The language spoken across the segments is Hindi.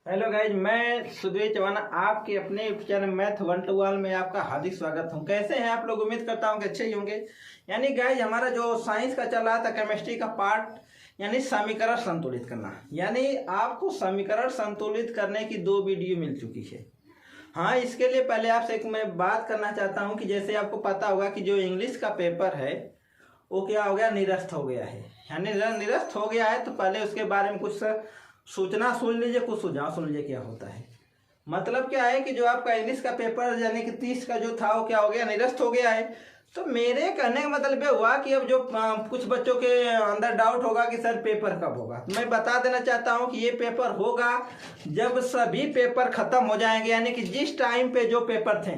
हेलो गाइज, मैं सुधीर चौहान आपके अपने चैनल मैथ 1 to 1 में आपका हार्दिक स्वागत हूं। कैसे हैं आप लोग? उम्मीद करता हूं कि अच्छे ही होंगे। यानी गाइज हमारा जो साइंस का चल रहा था, केमिस्ट्री का पार्ट, यानी समीकरण संतुलित करना। यानी आपको समीकरण संतुलित करने की 2 वीडियो मिल चुकी है। हाँ, इसके लिए पहले आपसे एक मैं बात करना चाहता हूँ कि जैसे आपको पता होगा कि जो इंग्लिश का पेपर है वो क्या हो गया, निरस्त हो गया है। यानी निरस्त हो गया है, तो पहले उसके बारे में कुछ सूचना सुन लीजिए, कुछ सुझाव सुन लीजिए क्या होता है। मतलब क्या है कि जो आपका इंग्लिश का पेपर यानी कि 30 का जो था वो क्या हो गया, निरस्त हो गया है। तो मेरे कहने का मतलब ये हुआ कि अब जो कुछ बच्चों के अंदर डाउट होगा कि सर पेपर कब होगा, तो मैं बता देना चाहता हूँ कि ये पेपर होगा जब सभी पेपर खत्म हो जाएंगे। यानी कि जिस टाइम पे जो पेपर थे,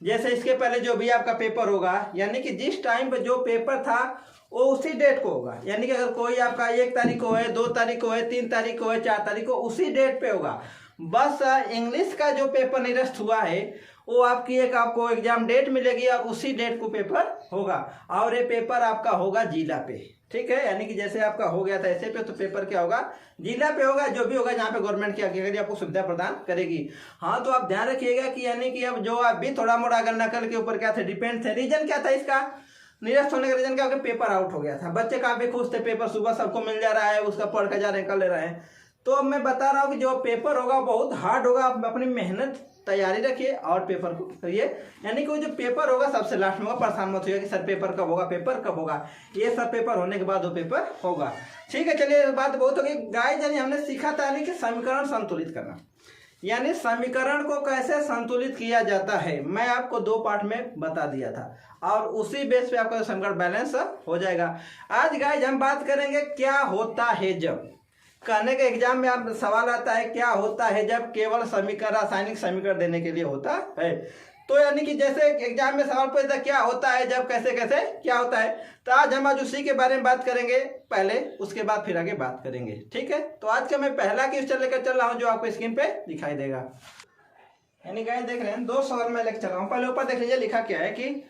जैसे इसके पहले जो भी आपका पेपर होगा, यानी कि जिस टाइम पे जो पेपर था वो उसी डेट को होगा। यानी कि अगर कोई आपका 1 तारीख को है, 2 तारीख को है, 3 तारीख को है, 4 तारीख को, उसी डेट पे होगा। बस इंग्लिश का जो पेपर निरस्त हुआ है वो आपको एग्जाम डेट मिलेगी और उसी डेट को पेपर होगा। और ये पेपर आपका होगा जिला पे, ठीक है। यानी कि जैसे आपका हो गया था ऐसे पे, तो पेपर क्या होगा, जिला पे होगा। जो भी होगा जहाँ पे गवर्नमेंट क्या करेगी, आपको सुविधा प्रदान करेगी। हाँ, तो आप ध्यान रखिएगा कि यानी कि अब जो आप भी थोड़ा मोड़ा अगर नकल के ऊपर क्या थे डिपेंड थे, रीजन क्या था इसका, निरस्त होने का रीजन क्या हो गया, पेपर आउट हो गया था। बच्चे काफी खुश थे, पेपर सुबह सबको मिल जा रहा है, उसका पढ़ कर जा रहे हैं, कर ले रहे हैं। तो अब मैं बता रहा हूँ कि जो पेपर होगा बहुत हार्ड होगा। आप अपनी मेहनत तैयारी रखिए और पेपर को करिए। यानी कि वो जो पेपर होगा सबसे लास्ट में होगा। परेशान मत होइए कि सर पेपर कब होगा, पेपर कब होगा। ये सब पेपर होने के बाद वो पेपर होगा, ठीक है। चलिए, बात बहुत हो गई गाइस। यानी हमने सीखा था यानी कि समीकरण संतुलित करना, यानी समीकरण को कैसे संतुलित किया जाता है, मैं आपको 2 पार्ट में बता दिया था और उसी बेस पे आपका समीकरण बैलेंस हो जाएगा। आज गाइस हम बात करेंगे क्या होता है जब, कहने के एग्जाम में आप सवाल आता है क्या होता है जब केवल समीकरण, रासायनिक समीकरण देने के लिए होता है। तो यानी कि जैसे एग्जाम में सवाल पूछता है क्या होता है जब, कैसे कैसे क्या होता है, तो आज हम उसी के बारे में बात करेंगे पहले, उसके बाद फिर आगे बात करेंगे, ठीक है। तो आज का मैं पहला क्वेश्चन लेकर चल रहा हूँ जो आपको स्क्रीन पे दिखाई देगा। यानी गाइस देख रहे हैं 2 सवाल मैं लेकर चल रहा हूँ। पहले ऊपर देख लीजिए, लिखा क्या है कि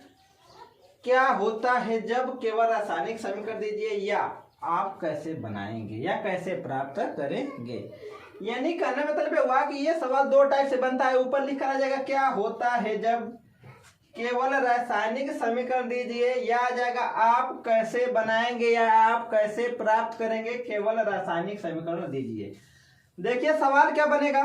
क्या होता है जब केवल रासायनिक समीकरण दीजिए या आप कैसे बनाएंगे या कैसे प्राप्त करेंगे। यानी कहने मतलब हुआ कि ये सवाल 2 टाइप से बनता है। ऊपर लिखा आ जाएगा क्या होता है जब केवल रासायनिक समीकरण दीजिए, या आ जाएगा आप कैसे बनाएंगे या आप कैसे प्राप्त करेंगे केवल रासायनिक समीकरण दीजिए। देखिए सवाल क्या बनेगा,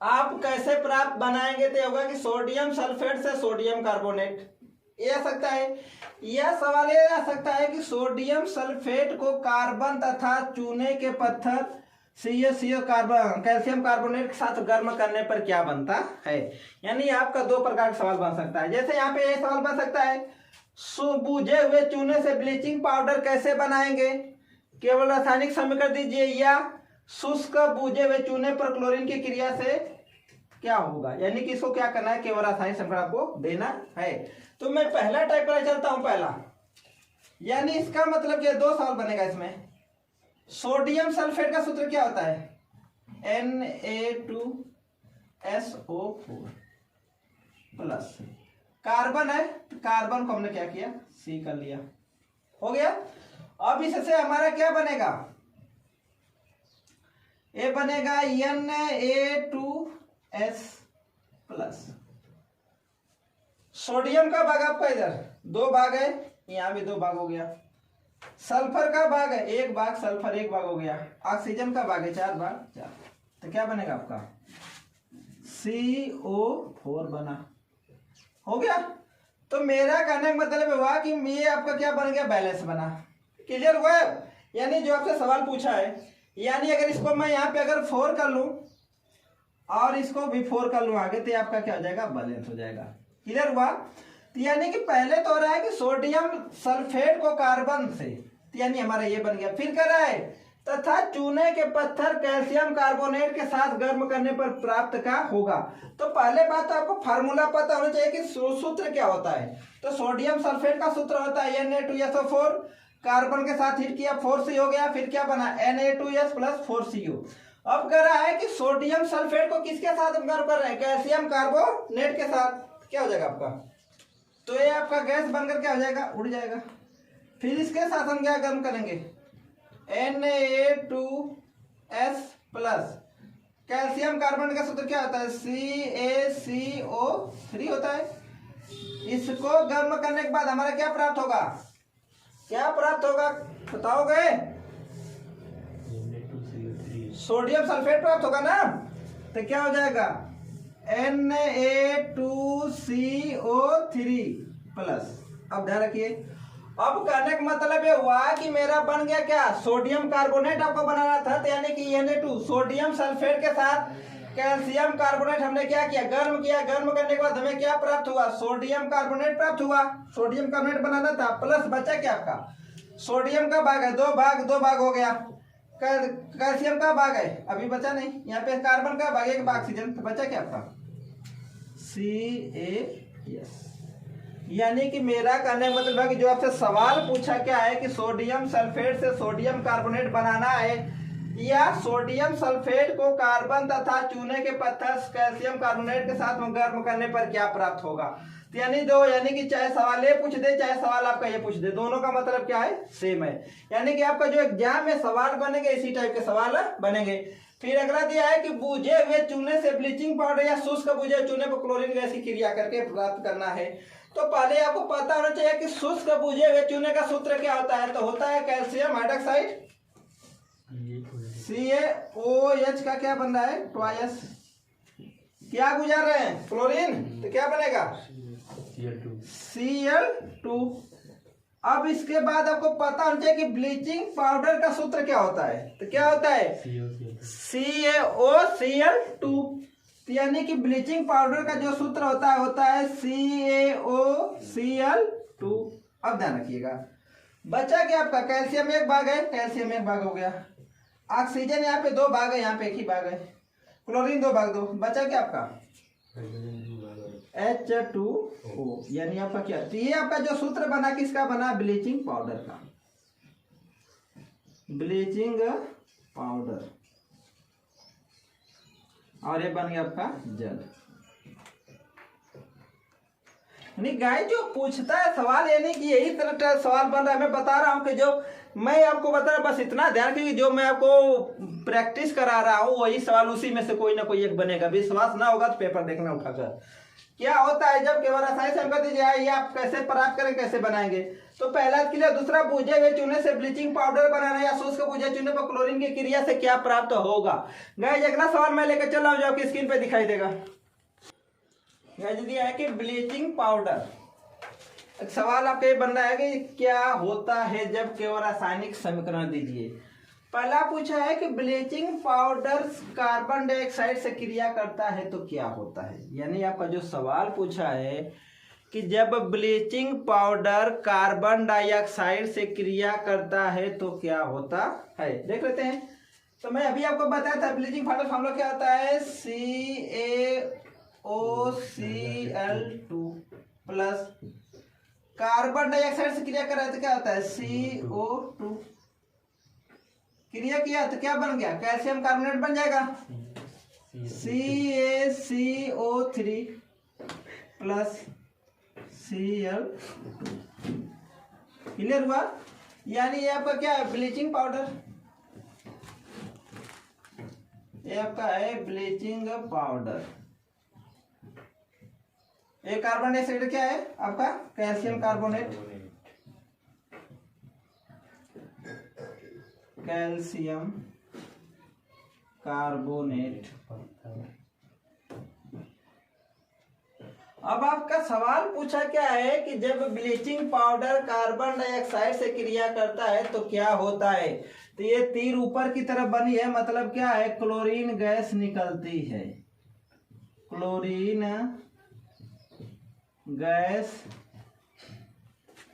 आप कैसे प्राप्त बनाएंगे, तो होगा कि सोडियम सल्फेट से सोडियम कार्बोनेट, ये आ सकता है। यह सवाल ये आ सकता है कि सोडियम सल्फेट को कार्बन तथा चूने के पत्थर CaCO कार्बन कैल्शियम कार्बोनेट के साथ गर्म करने पर क्या बनता है। यानी आपका 2 प्रकार का सवाल बन सकता है। जैसे यहाँ पे ये सवाल बन सकता है, बुझे हुए चूने से ब्लीचिंग पाउडर कैसे बनाएंगे, केवल रासायनिक समीकरण दीजिए, या शुष्क बुझे हुए चूने पर क्लोरीन की क्रिया से क्या होगा। यानी कि इसको क्या करना है, केवल रासायनिक समीकरण आपको देना है। तो मैं पहला टाइप पर चलता हूं। पहला यानी इसका मतलब ये 2 सवाल बनेगा इसमें। सोडियम सल्फेट का सूत्र क्या होता है, Na2SO4 प्लस कार्बन है, तो कार्बन को हमने क्या किया, C कर लिया, हो गया। अब इससे हमारा क्या बनेगा, ये बनेगा Na2S प्लस। सोडियम का भाग आपका इधर 2 भाग है, यहां भी 2 भाग हो गया। सल्फर का भाग है 1 भाग, सल्फर 1 भाग हो गया। ऑक्सीजन का भाग है 4 भाग 4, तो क्या बनेगा आपका CO4 बना, हो गया। तो मेरा कहने का मतलब हुआ कि ये आपका क्या बन गया, बैलेंस बना। क्लियर हुआ। यानी जो आपसे सवाल पूछा है, यानी अगर इसको मैं यहाँ पे अगर 4 कर लूं और इसको भी 4 कर लूं आगे, तो आपका क्या हो जाएगा, बैलेंस हो जाएगा। क्लियर हुआ। तो यानी कि पहले तो हो रहा है कि सोडियम सल्फेट को कार्बन से, यानी हमारा ये बन गया। फिर कर रहा है तथा चूने के पत्थर कैल्शियम कार्बोनेट के साथ गर्म करने पर प्राप्त का होगा। तो पहले बात तो आपको फार्मूला पता होना चाहिए कि सूत्र क्या होता है। तो सोडियम सल्फेट का सूत्र होता है Na2SO4, कार्बन के साथ हिट किया 4C हो गया, फिर क्या बना Na2S प्लस 4CO। अब कह रहा है कि सोडियम सल्फेट को किसके साथ गर्म कर रहे हैं, कैल्शियम कार्बोनेट के साथ, क्या हो जाएगा आपका, तो ये आपका गैस बनकर क्या हो जाएगा, उड़ जाएगा। फिर इसके साथ हम क्या गर्म करेंगे, Na2S प्लस कैल्शियम कार्बोनेट का सूत्र क्या होता है, CaCO3 होता है। इसको गर्म करने के बाद हमारा क्या प्राप्त होगा, क्या प्राप्त होगा बताओगे, सोडियम सल्फेट प्राप्त होगा ना। तो क्या हो जाएगा Na2CO3 प्लस। अब ध्यान रखिए, अब कहने का मतलब ये हुआ कि मेरा बन गया क्या, सोडियम कार्बोनेट आपको बनाना था, तो यानी कि Na2 सोडियम सल्फेट के साथ कैल्शियम कार्बोनेट हमने क्या किया, गर्म किया। गर्म करने के बाद हमें क्या प्राप्त हुआ, सोडियम कार्बोनेट प्राप्त हुआ। सोडियम कार्बोनेट बनाना था, प्लस बचा क्या आपका, सोडियम का भाग है, दो भाग हो गया। कैल्शियम का भाग है, अभी बचा नहीं, यहाँ पे कार्बन का भाग, एक भाग ऑक्सीजन, तो बचा क्या आपका CaS। यानी कि मेरा कहने का मतलब है कि जो आपसे सवाल पूछा क्या है कि सोडियम सल्फेट से सोडियम कार्बोनेट बनाना है, या सोडियम सल्फेट को कार्बन तथा चूने के पत्थर कैल्शियम कार्बोनेट के साथ गर्म करने पर क्या प्राप्त होगा। तो यानी कि चाहे सवाल ये पूछ दे चाहे सवाल आपका ये पूछ दे, दोनों का मतलब क्या है, सेम है। यानी कि आपका जो एग्जाम में सवाल बनेंगे इसी टाइप के सवाल बनेंगे। फिर अगला दिया है कि बुझे हुए चूने से ब्लीचिंग पाउडर या शुष्क बुझे हुए चूने पर क्लोरीन गैस की क्रिया करके प्राप्त करना है। तो पहले आपको पता होना चाहिए कि शुष्क बुझे हुए चूने का सूत्र क्या होता है, तो होता है कैल्शियम हाइड्रोक्साइड, CaOH का क्या बन रहा है, ट्वाइस, क्या गुजार रहे हैं क्लोरीन, तो क्या बनेगा Cl2। अब इसके बाद आपको पता होना चाहिए कि ब्लीचिंग पाउडर का सूत्र क्या होता है, तो क्या होता है CaOCl2। यानी कि ब्लीचिंग पाउडर का जो सूत्र होता है CaOCl2। अब ध्यान रखिएगा, बचा क्या आपका, कैल्शियम एक भाग है, कैल्शियम एक भाग हो गया, ऑक्सीजन यहाँ पे दो भाग है, यहाँ पे एक ही भाग है, क्लोरीन दो भाग, दो बचा क्या आपका H2O। यानी आपका क्या, तो ये आपका जो सूत्र बना किसका बना, ब्लीचिंग पाउडर का, ब्लीचिंग पाउडर, और ये बन गया आपका जल। नहीं गाय जो पूछता है सवाल, यानी कि यही तरह सवाल बन रहा है। मैं बता रहा हूं कि जो मैं आपको बता रहा, बस इतना ध्यान रखिए, जो मैं आपको प्रैक्टिस करा रहा हूं वही सवाल, उसी में से कोई ना कोई एक बनेगा। विश्वास ना होगा तो पेपर देखना उठाकर। क्या होता है जब केवल रसायन से हमको दीजिए ये आप कैसे प्राप्त करें, कैसे बनाएंगे, तो पहला क्लियर। दूसरा, बुझे हुए चूने से ब्लीचिंग पाउडर बनाना या शुष्क बुझे चूने पर क्लोरीन की क्रिया से क्या प्राप्त होगा। गाइस अगला सवाल मैं लेकर चल रहा हूं, जो आपकी स्क्रीन पे दिखाई देगा। गाइस दिया है कि ब्लीचिंग पाउडर, सवाल आपका ये बन रहा है कि क्या होता है जब केवल रासायनिक समीकरण दीजिए। पहला पूछा है कि ब्लीचिंग पाउडर कार्बन डाइऑक्साइड से क्रिया करता है तो क्या होता है। यानी आपका जो सवाल पूछा है कि जब ब्लीचिंग पाउडर कार्बन डाइऑक्साइड से क्रिया करता है तो क्या होता है, देख लेते हैं। तो मैं अभी आपको बताया था ब्लीचिंग पाउडर फॉर्मूला क्या होता है, CaOCl2 प्लस कार्बन डाइऑक्साइड से क्रिया कर रहा है तो क्या होता है CO2। क्रिया किया तो क्या बन गया, कैल्शियम कार्बोनेट बन जाएगा CaCO3 प्लस Cl2। क्लियर हुआ। यानी ये आपका क्या है, ब्लीचिंग पाउडर, ये आपका है ब्लीचिंग पाउडर। एक कार्बन डाइऑक्साइड क्या है आपका, कैल्शियम कार्बोनेट, कैल्शियम कार्बोनेट। अब आपका सवाल पूछा क्या है कि जब ब्लीचिंग पाउडर कार्बन डाइऑक्साइड से क्रिया करता है तो क्या होता है। तो ये तीर ऊपर की तरफ बनी है, मतलब क्या है, क्लोरीन गैस निकलती है, क्लोरीन गैस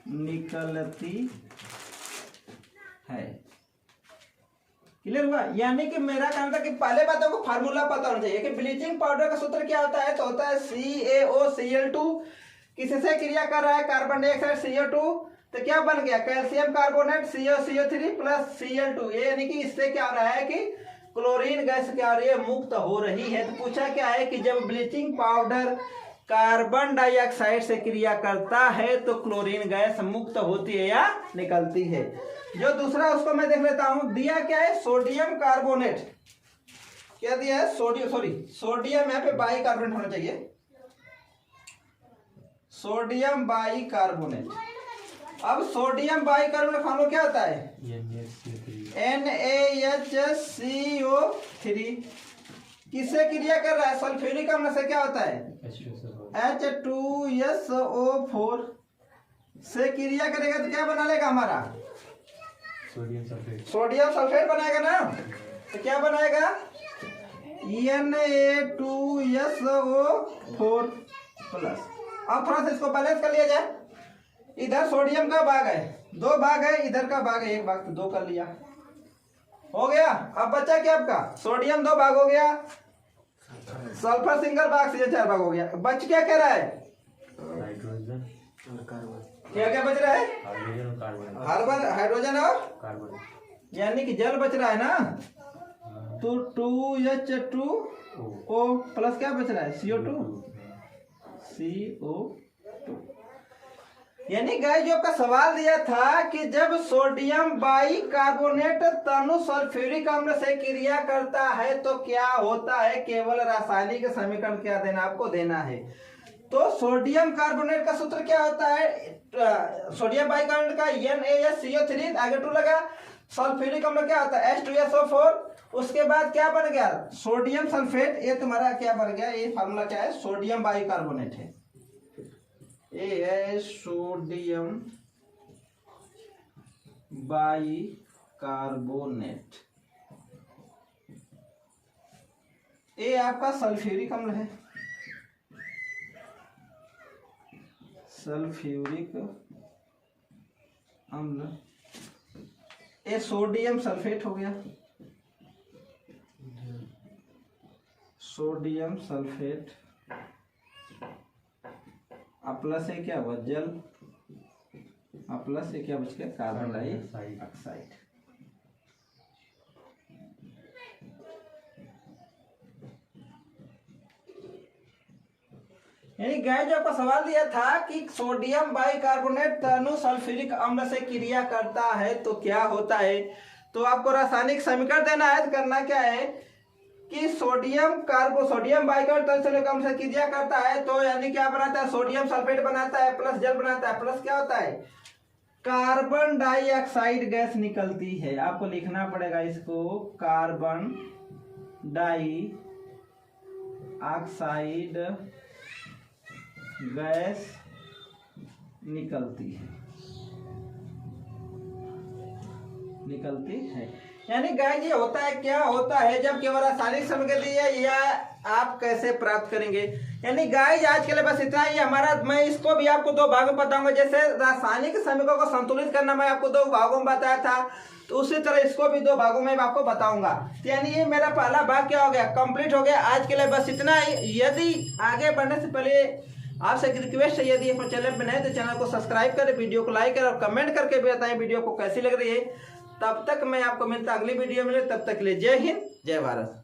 निकलती है। क्लियर हुआ। यानी कि मेरा कहना था कि पहले बात आपको फार्मूला पता होना चाहिए कि ब्लीचिंग पाउडर का सूत्र क्या होता है, तो होता है CaOCl2। किससे क्रिया कर रहा है, कार्बन डाइऑक्साइड CO2, तो क्या बन गया, calcium carbonate CaCO3 plus Cl2। ये यानी कि इससे क्या हो रहा है कि क्लोरीन गैस क्या हो रही है, मुक्त हो रही है। तो पूछा क्या है कि जब ब्लीचिंग पाउडर कार्बन डाइऑक्साइड से क्रिया करता है तो क्लोरीन गैस मुक्त होती है या निकलती है। जो दूसरा उसको मैं देख लेता हूं, दिया क्या है, सोडियम कार्बोनेट, क्या दिया है, सोडियम यहाँ पे बाइकार्बोनेट होना चाहिए, सोडियम बाइकार्बोनेट। अब सोडियम बाइकार्बोनेट फॉर्मूला क्या होता है, NaHCO3। किससे क्रिया कर रहा है, सल्फ्यूरिक अम्ल से। क्या होता है, H2SO4 से क्रिया करेगा तो क्या बना लेगा हमारा, सोडियम सल्फेट बनाएगा ना। तो क्या बनाएगा, Na2SO4 प्लस। अब थोड़ा सा इसको बैलेंस कर लिया जाए। इधर सोडियम का भाग है, 2 भाग है, इधर का भाग है 1 भाग, तो 2 कर लिया, हो गया। अब बचा क्या आपका, सोडियम 2 भाग हो गया, सल्फर सिंगल भाग से 4 भाग हो गया। बच क्या कह रहा है, हाइड्रोजन और कार्बन। क्या क्या बच रहा है, हाइड्रोजन और कार्बन, यानी कि जल बच रहा है ना। तो 2H2O प्लस क्या बच रहा है, CO2। यानी गाइस जो आपका सवाल दिया था कि जब सोडियम बाइकार्बोनेट तनु सल्फ्यूरिक अम्ल से क्रिया करता है तो क्या होता है, केवल रासायनिक समीकरण क्या देना आपको देना है। तो सोडियम कार्बोनेट का सूत्र क्या होता है, सोडियम बाइकार्बोनेट का NaCO3 आगे 2 लगा, सल्फ्यूरिक अम्ल क्या होता है H2SO4, उसके बाद क्या बन गया, सोडियम सल्फेट। ये तुम्हारा क्या बन गया, ये फार्मूला क्या है, सोडियम बाइकार्बोनेट है। ये है सोडियम बाइकार्बोनेट। ये आपका सल्फ्यूरिक अम्ल है, सल्फ्यूरिक अम्ल। ये सोडियम सल्फेट हो गया, सोडियम सल्फेट। प्लस से क्या हुआ, जल, प्लस से क्या बच गया, कार्बन डाइऑक्साइड। यानी गाइस जो आपका सवाल दिया था कि सोडियम बाइकार्बोनेट तनु सल्फ्यूरिक अम्ल से क्रिया करता है तो क्या होता है, तो आपको रासायनिक समीकरण देना है। तो करना क्या है कि सोडियम बाइकार्बोनेट तनु सल्फ्यूरिक अम्ल से क्रिया करता है तो यानी क्या बनाता है, सोडियम सल्फेट बनाता है प्लस जल बनाता है, प्लस क्या होता है, कार्बन डाइऑक्साइड गैस निकलती है। आपको लिखना पड़ेगा इसको, कार्बन डाइऑक्साइड गैस निकलती है। यानी गाइस ये होता है, क्या होता है जब केवल रासायनिक समीकरण दिया या आप कैसे प्राप्त करेंगे। यानी गाइस आज के लिए बस इतना ही हमारा। मैं इसको भी आपको 2 भागों में बताऊंगा। जैसे रासायनिक समीकरणों को संतुलित करना मैं आपको 2 भागों में बताया था, तो उसी तरह इसको भी 2 भागों में आपको बताऊंगा। तो यानी ये मेरा पहला भाग क्या हो गया, कंप्लीट हो गया। आज के लिए बस इतना ही। यदि आगे बढ़ने से पहले आपसे एक रिक्वेस्ट है, यदि अपने चैनल पर नए तो चैनल को सब्सक्राइब करें, वीडियो को लाइक करें और कमेंट करके भी बताएं वीडियो को कैसी लग रही है। तब तक मैं आपको मिलता अगली वीडियो में, तब तक के लिए जय हिंद जय भारत।